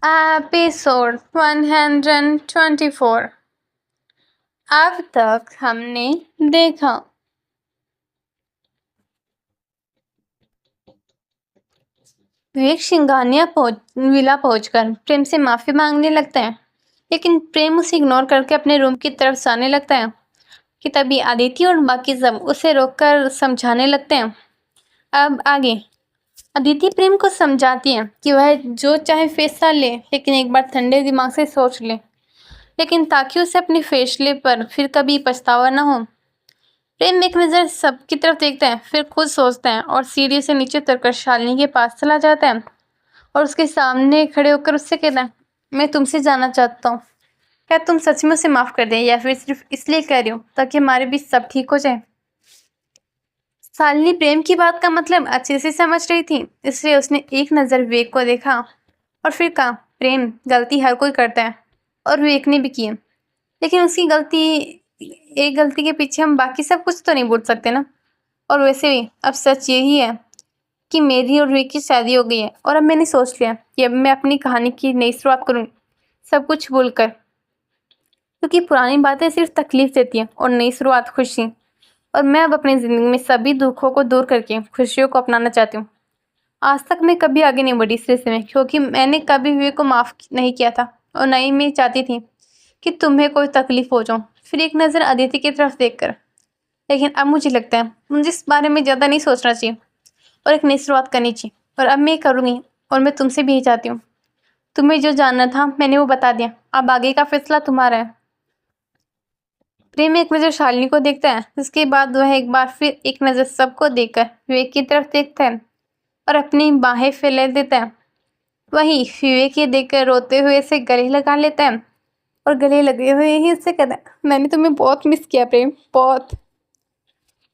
Episode 124। अब तक हमने देखा विवेक सिंघानिया विला पहुंचकर प्रेम से माफी मांगने लगता है, लेकिन प्रेम उसे इग्नोर करके अपने रूम की तरफ जाने लगता है कि तभी अदिति और बाकी सब उसे रोककर समझाने लगते हैं। अब आगे अदिति प्रेम को समझाती है कि वह जो चाहे फैसला ले, लेकिन एक बार ठंडे दिमाग से सोच ले, लेकिन ताकि उसे अपने फैसले पर फिर कभी पछतावा न हो। प्रेम एक नज़र सबकी तरफ देखता है, फिर खुद सोचता है और सीढ़ी से नीचे उतरकर शालिनी के पास चला जाता है और उसके सामने खड़े होकर उससे कहता है, मैं तुमसे जानना चाहता हूँ, क्या तुम सच में उसे माफ कर दें या फिर सिर्फ इसलिए कह रही हो ताकि हमारे बीच सब ठीक हो जाए। शालिनी प्रेम की बात का मतलब अच्छे से समझ रही थी, इसलिए उसने एक नज़र विवेक को देखा और फिर कहा, प्रेम, गलती हर कोई करता है और विवेक ने भी की है, लेकिन उसकी एक गलती के पीछे हम बाकी सब कुछ तो नहीं बोल सकते ना। और वैसे भी अब सच यही है कि मेरी और विवेक की शादी हो गई है और अब मैंने सोच लिया कि अब मैं अपनी कहानी की नई शुरुआत करूँगी, सब कुछ भूलकर, क्योंकि पुरानी बातें सिर्फ तकलीफ देती हैं और नई शुरुआत खुशी। और मैं अब अपनी ज़िंदगी में सभी दुखों को दूर करके खुशियों को अपनाना चाहती हूँ। आज तक मैं कभी आगे नहीं बढ़ी इस रिश्ते में, क्योंकि मैंने कभी विवेक को माफ़ नहीं किया था और ना ही मैं चाहती थी कि तुम्हें कोई तकलीफ हो जाऊँ। फिर एक नज़र अदिति की तरफ देखकर, लेकिन अब मुझे लगता है मुझे इस बारे में ज़्यादा नहीं सोचना चाहिए और एक नई शुरुआत करनी चाहिए, और अब मैं करूँगी। और मैं तुमसे भी यही चाहती हूँ, तुम्हें जो जानना था मैंने वो बता दिया, अब आगे का फैसला तुम्हारा है। प्रेम एक नज़र शालिनी को देखता है, जिसके बाद वह एक बार फिर एक नज़र सबको देखकर विवेक की तरफ देखता है और अपनी बाहें फैला देता है। वहीं विवेक ये देखकर रोते हुए से गले लगा लेता है और गले लगे हुए ही उससे कहता है, मैंने तुम्हें बहुत मिस किया प्रेम, बहुत।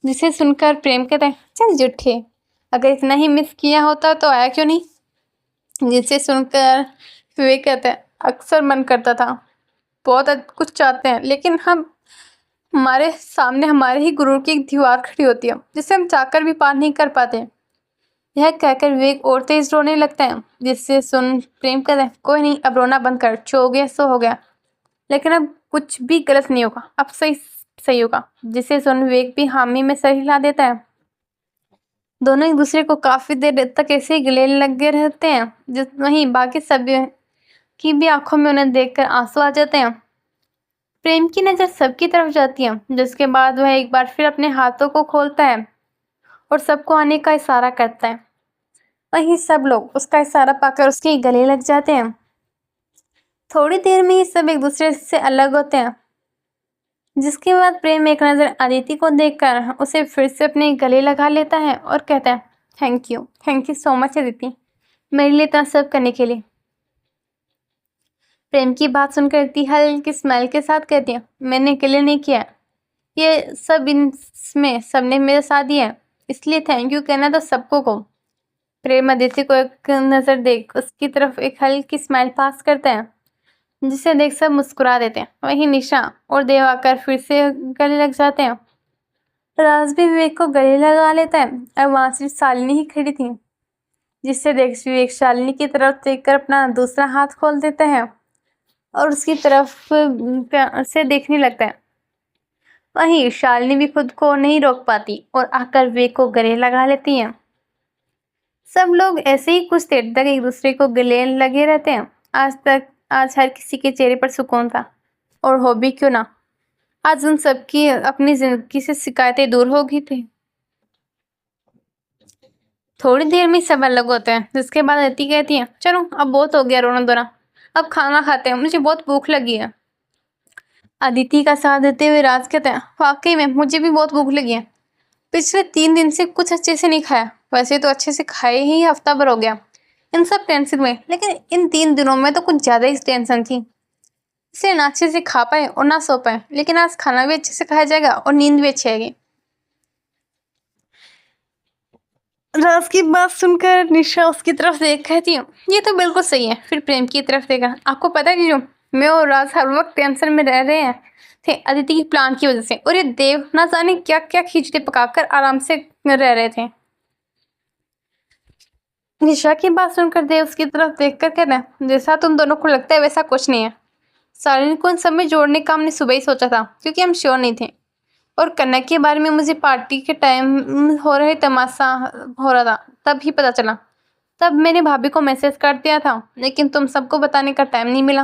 जिसे सुनकर प्रेम कहता है, चल झूठे, अगर इतना ही मिस किया होता तो आया क्यों नहीं। जिसे सुनकर विवेक कहता है, अक्सर मन करता था, बहुत कुछ चाहते हैं, लेकिन हमारे सामने हमारे ही गुरूर की एक दीवार खड़ी होती है, जिसे हम चाहकर भी पार नहीं कर पाते। यह कहकर विवेक और तेज रोने लगता है। जिससे सुन प्रेम कहता है, कोई नहीं, अब रोना बंद कर, जो हो गया सो हो गया, लेकिन अब कुछ भी गलत नहीं होगा, अब सही सही होगा। जिसे सुन विवेक भी हामी में सर हिला देता है। दोनों एक दूसरे को काफी देर तक ऐसे ही गले लगे रहते हैं। जिस वहीं बाकी सभी की भी आंखों में उन्हें देखकर आंसू आ जाते हैं। प्रेम की नजर सबकी तरफ जाती है, जिसके बाद वह एक बार फिर अपने हाथों को खोलता है और सबको आने का इशारा करता है। वहीं सब लोग उसका इशारा पाकर उसके गले लग जाते हैं। थोड़ी देर में ही सब एक दूसरे से अलग होते हैं, जिसके बाद प्रेम एक नज़र अदिति को देखकर उसे फिर से अपने गले लगा लेता है और कहता है, thank you so much Aditi, मेरे लिए इतना सब करने के लिए। प्रेम की बात सुनकर अदिति हल्की स्माइल के साथ कहती है, मैंने अकेले नहीं किया, ये सब इसमें सबने मेरे साथ दिया है, इसलिए थैंक यू कहना तो सबको को। प्रेम अदिति को एक नज़र देख उसकी तरफ एक हल्की स्माइल पास करता है, जिसे देख सब मुस्कुरा देते हैं। वहीं निशा और देव आकर फिर से गले लग जाते हैं। राज भी विवेक को गले लगा लेता है। अब वहां सिर्फ शालिनी ही खड़ी थी, जिससे देख विवेक शालिनी की तरफ देखकर अपना दूसरा हाथ खोल देता है और उसकी तरफ से देखने लगता है। वहीं शालिनी भी खुद को नहीं रोक पाती और आकर विवेक को गले लगा लेती है। सब लोग ऐसे ही कुछ देर तक एक दूसरे को गले लगे रहते हैं। आज हर किसी के चेहरे पर सुकून था, और हो भी क्यों ना, आज उन सबकी अपनी जिंदगी से शिकायतें दूर हो गई थी। थोड़ी देर में सब अलग होते हैं, जिसके बाद अदिति कहती है, चलो अब बहुत हो गया रोना धोना, अब खाना खाते हैं, मुझे बहुत भूख लगी है। अदिति का साथ देते हुए राज कहते हैं, वाकई में मुझे भी बहुत भूख लगी है, पिछले 3 दिन से कुछ अच्छे से नहीं खाया, वैसे तो अच्छे से खाए ही हफ्ता भर हो गया इन सब टेंशन में, लेकिन इन 3 दिनों में तो कुछ ज्यादा ही टेंशन थी, इसलिए ना अच्छे से खा पाए और ना सो पाए। लेकिन आज खाना भी अच्छे से खाया जाएगा और नींद भी अच्छी आएगी। राज की बात सुनकर निशा उसकी तरफ देख कहती हूँ, ये तो बिल्कुल सही है। फिर प्रेम की तरफ देखा, आपको पता है कि जो मैं और राज हर वक्त टेंशन में रह रहे हैं थे अदिति की प्लान की वजह से, और ये देव ना जाने क्या क्या खिचड़ी पकाकर आराम से रह रहे थे। निशा की बात सुनकर देव उसकी तरफ देखकर कहते हैं, जैसा तुम दोनों को लगता है वैसा कुछ नहीं है। सारिन को उन सब में जोड़ने का हमने सुबह ही सोचा था, क्योंकि हम श्योर नहीं थे। और कनक के बारे में मुझे पार्टी के टाइम हो रहे तमाशा हो रहा था तब ही पता चला। तब मैंने भाभी को मैसेज कर दिया था, लेकिन तुम सबको बताने का टाइम नहीं मिला।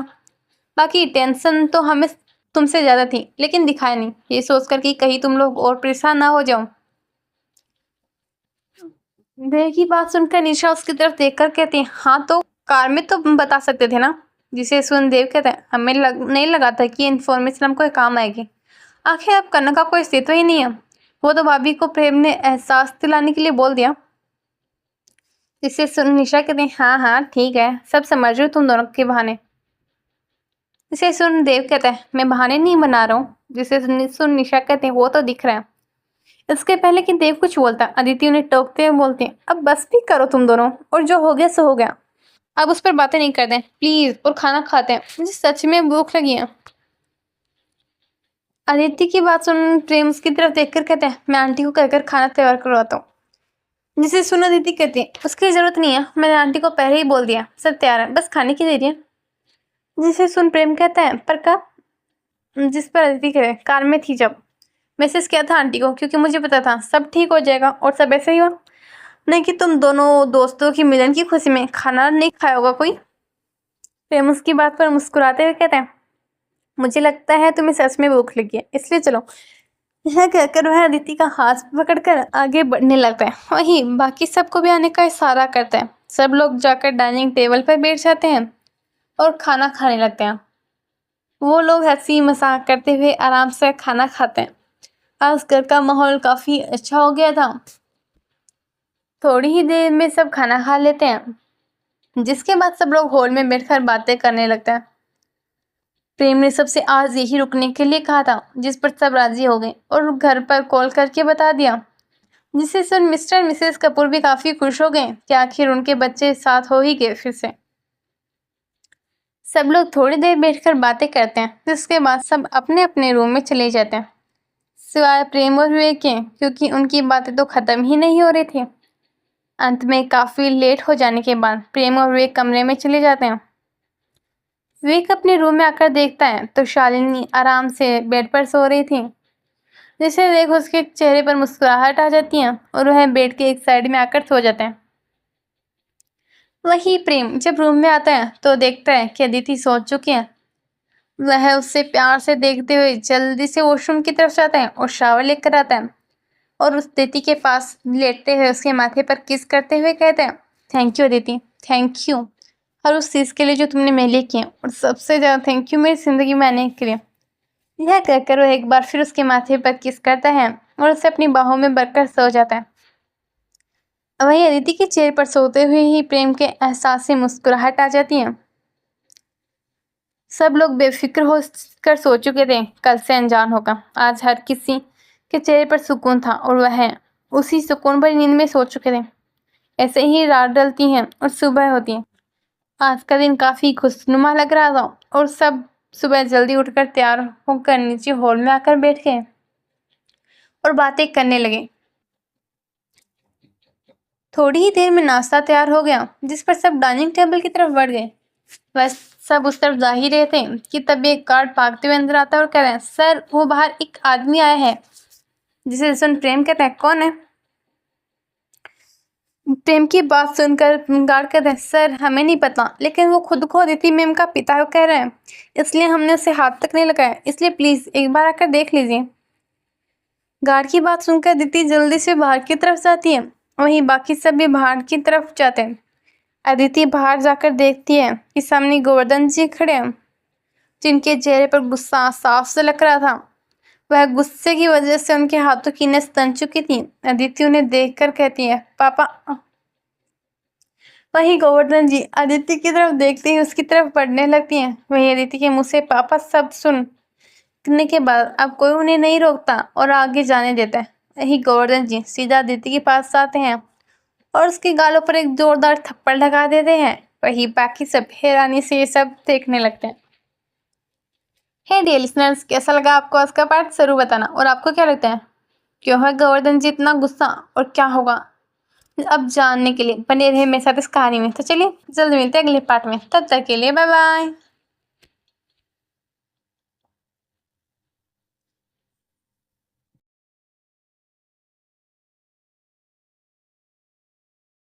बाकी टेंशन तो हमें तुमसे ज्यादा थी, लेकिन दिखाया नहीं, ये सोचकर कि कहीं तुम लोग और परेशान ना हो जाओ। देव की बात सुनकर निशा उसकी तरफ देखकर कहती है, हाँ तो कार में तो बता सकते थे ना। जिसे सुन देव कहते हैं, हमें नहीं लगा था कि इन्फॉर्मेशन हमको काम आएगी। आखिर अब कनक का कोई अस्तित्व ही नहीं है। वो तो भाभी को प्रेम ने एहसास दिलाने के लिए बोल दिया। जिसे सुन निशा कहते हैं, हाँ हाँ ठीक है, सब समझ रही हूँ तुम दोनों के बहाने। जिसे सुन देव कहता है, मैं बहाने नहीं बना रहा हूँ। जिसे सुन निशा कहते हैं, वो तो दिख रहा है। इसके पहले कि देव कुछ बोलता, अदिति उन्हें टोकते हुए बोलते हैं, अब बस भी करो तुम दोनों, और जो हो गया सो हो गया। अब उस पर बातें नहीं करते प्लीज, और खाना खाते हैं, मुझे सच में भूख लगी है। अदिति की बात सुन प्रेम उसकी तरफ देखकर कहते हैं, मैं आंटी को कहकर खाना तैयार करवाता हूँ। जिसे सुन अदिति कहती है, उसकी जरूरत नहीं है, मैंने आंटी को पहले ही बोल दिया, सब तैयार है, बस खाने की देरी है। जिसे सुन प्रेम कहता है, पर कब? जिस पर अदिति कहे, कार में थी जब मैसेज किया था आंटी को, क्योंकि मुझे पता था सब ठीक हो जाएगा, और सब ऐसे ही हुआ। नहीं कि तुम दोनों दोस्तों की मिलन की खुशी में खाना नहीं खाया होगा कोई। प्रेम उसकी बात पर मुस्कुराते हुए कहते हैं, मुझे लगता है तुम्हें सच में भूख लगी है, इसलिए चलो। यह कहकर वह अदिति का हाथ पकड़कर आगे बढ़ने लगता है। वहीं बाकी सबको भी आने का इशारा करता है। सब लोग जाकर डाइनिंग टेबल पर बैठ जाते हैं और खाना खाने लगते हैं। वो लोग हंसी मजाक करते हुए आराम से खाना खाते हैं। आज घर का माहौल काफी अच्छा हो गया था। थोड़ी ही देर में सब खाना खा लेते हैं, जिसके बाद सब लोग हॉल में बैठकर बातें करने लगते हैं। प्रेम ने सबसे आज यही रुकने के लिए कहा था, जिस पर सब राजी हो गए और घर पर कॉल करके बता दिया। जिसे सुन मिस्टर मिसेस कपूर भी काफी खुश हो गए कि आखिर उनके बच्चे साथ हो ही गए फिर से। सब लोग थोड़ी देर बैठकर बातें करते हैं, जिसके बाद सब अपने अपने रूम में चले जाते हैं, सिवाय प्रेम और विवेक के, क्योंकि उनकी बातें तो खत्म ही नहीं हो रही थी। अंत में काफी लेट हो जाने के बाद प्रेम और विवेक कमरे में चले जाते हैं। विवेक अपने रूम में आकर देखता है तो शालिनी आराम से बेड पर सो रही थी। जिसे देख उसके चेहरे पर मुस्कुराहट आ जाती है और वह बेड के एक साइड में आकर सो जाते हैं। वही प्रेम जब रूम में आता है तो देखता है कि अदिति सो चुकी है। वह उससे प्यार से देखते हुए जल्दी से वॉशरूम की तरफ जाता है और शावर लेकर आता है और उस अदिति के पास लेटते हुए उसके माथे पर किस करते हुए कहते हैं, thank you Aditi, thank you हर उस चीज़ के लिए जो तुमने मेरे लिए किया, और सबसे ज़्यादा थैंक यू मेरी ज़िंदगी में आने के लिए। यह कहकर वह एक बार फिर उसके माथे पर किस करता है और उसे अपनी बाहों में भरकर सो जाता है। वहीं अदिति के चेहरे पर सोते हुए ही प्रेम के एहसास से मुस्कुराहट आ जाती है। सब लोग बेफिक्र हो कर सो चुके थे, कल से अनजान होगा। आज हर किसी के चेहरे पर सुकून था और वह उसी सुकून भरी नींद में सो चुके थे। ऐसे ही रात ढलती है और सुबह होती है। आज का दिन काफी खुशनुमा लग रहा था और सब सुबह जल्दी उठकर तैयार होकर नीचे हॉल में आकर बैठ गए और बातें करने लगे। थोड़ी ही देर में नाश्ता तैयार हो गया, जिस पर सब डाइनिंग टेबल की तरफ बढ़ गए। बस सब उस तरफ जा ही रहे थे कि तभी एक गार्ड भागते हुए अंदर आता है और कह रहे हैं, सर वो बाहर एक आदमी आया है। जिसे सुन प्रेम कहता है, कौन है? प्रेम की बात सुनकर गार्ड कहते हैं, सर हमें नहीं पता, लेकिन वो खुद को अदिति मैम का पिता कह रहे हैं, इसलिए हमने उसे हाथ तक नहीं लगाया, इसलिए प्लीज एक बार आकर देख लीजिए। गार्ड की बात सुनकर अदिति जल्दी से बाहर की तरफ जाती है। वहीं बाकी सब भी बाहर की तरफ जाते हैं। अदिति बाहर जाकर देखती है कि सामने गोवर्धन जी खड़े हैं, जिनके चेहरे पर गुस्सा साफ से लग रहा था। वह गुस्से की वजह से उनके हाथों की नस तन चुकी थी। अदिति उन्हें देखकर कहती है, पापा। वहीं गोवर्धन जी अदिति की तरफ देखते ही उसकी तरफ बढ़ने लगती हैं। वहीं अदिति के मुंह से पापा शब्द सुनने के बाद अब कोई उन्हें नहीं रोकता और आगे जाने देता है। वहीं गोवर्धन जी सीधा अदिति के पास आते हैं और उसके गालों पर एक जोरदार थप्पड़ लगा देते हैं। वहीं बाकी सब हैरानी से ये सब देखने लगते हैं। हे डियर लिसनर्स, कैसा लगा आपको आज का पार्ट जरूर बताना। और आपको क्या लगता है, क्यों है गोवर्धन जी इतना गुस्सा और क्या होगा अब जानने के लिए बने रहे मेरे साथ इस कहानी में। तो चलिए जल्द मिलते हैं अगले पार्ट में, तब तक के लिए बाय बाय।